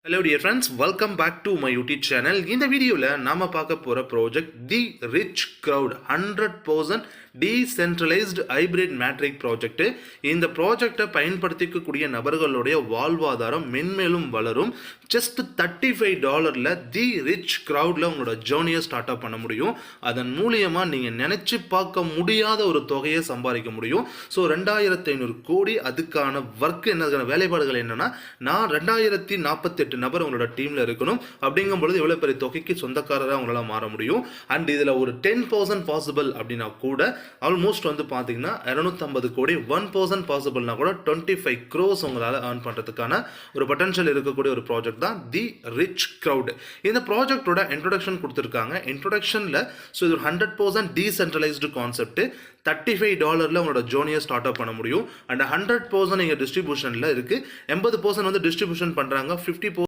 Hello dear friends, welcome back to my YouTube channel. இந்த வீடியோல நாம பார்க்க போற project the rich crowd 100% decentralised hybrid metric project. இந்த ப்ராஜெக்டை பயன்படுத்திக்கக்கூடிய நபர்களுடைய வாழ்வாதாரம் மென்மேலும் வளரும். ஜஸ்ட் $35 தி ரிச் கிரவுட்ல உங்களோட ஜேர்னியை ஸ்டார்ட் அப் பண்ண முடியும். அதன் மூலியமா நீங்க நினைச்சு பார்க்க முடியாத ஒரு தொகையை சம்பாதிக்க முடியும். ஸோ 2500 கோடி அதுக்கான ஒர்க் என்ன வேலைப்பாடுகள் என்னன்னா, நான் 2048 நபர் உங்களோட டீம்ல இருக்கணும். அப்படிங்கும் பொழுது எவ்வளவு பெரிய தொகைக்கு சொந்தக்காரராக உங்களால் மாற முடியும். அண்ட் இதுல ஒரு 10% பாசிபிள் அப்படின்னா கூட ஆல்மோஸ்ட் பாத்தீங்கன்னா 250 கோடி 1% பாசிபிள்னா கூட 25 crores உங்களால் ஏர்ன் பண்றதுக்கான ஒரு பொட்டன்ஷியல் இருக்கக்கூடிய ஒரு ப்ராஜெக்ட் தான் தி ரிச் கிரவுட். இந்த ப்ராஜெக்டோட இன்ட்ரோடக்ஷன் கொடுத்துருக்காங்க. இன்ட்ரோடக்ஷன்ல ஸோ இது 100% டீசென்ட்ரலைஸ்டு கான்செப்ட். $35 உங்களோட ஜோனியை ஸ்டார்ட் அப் பண்ண முடியும். அண்ட் 100% நீங்க டிஸ்ட்ரிபியூஷன்ல இருக்கு. 80% டிஸ்ட்ரிபியூஷன் பண்றாங்க. 50%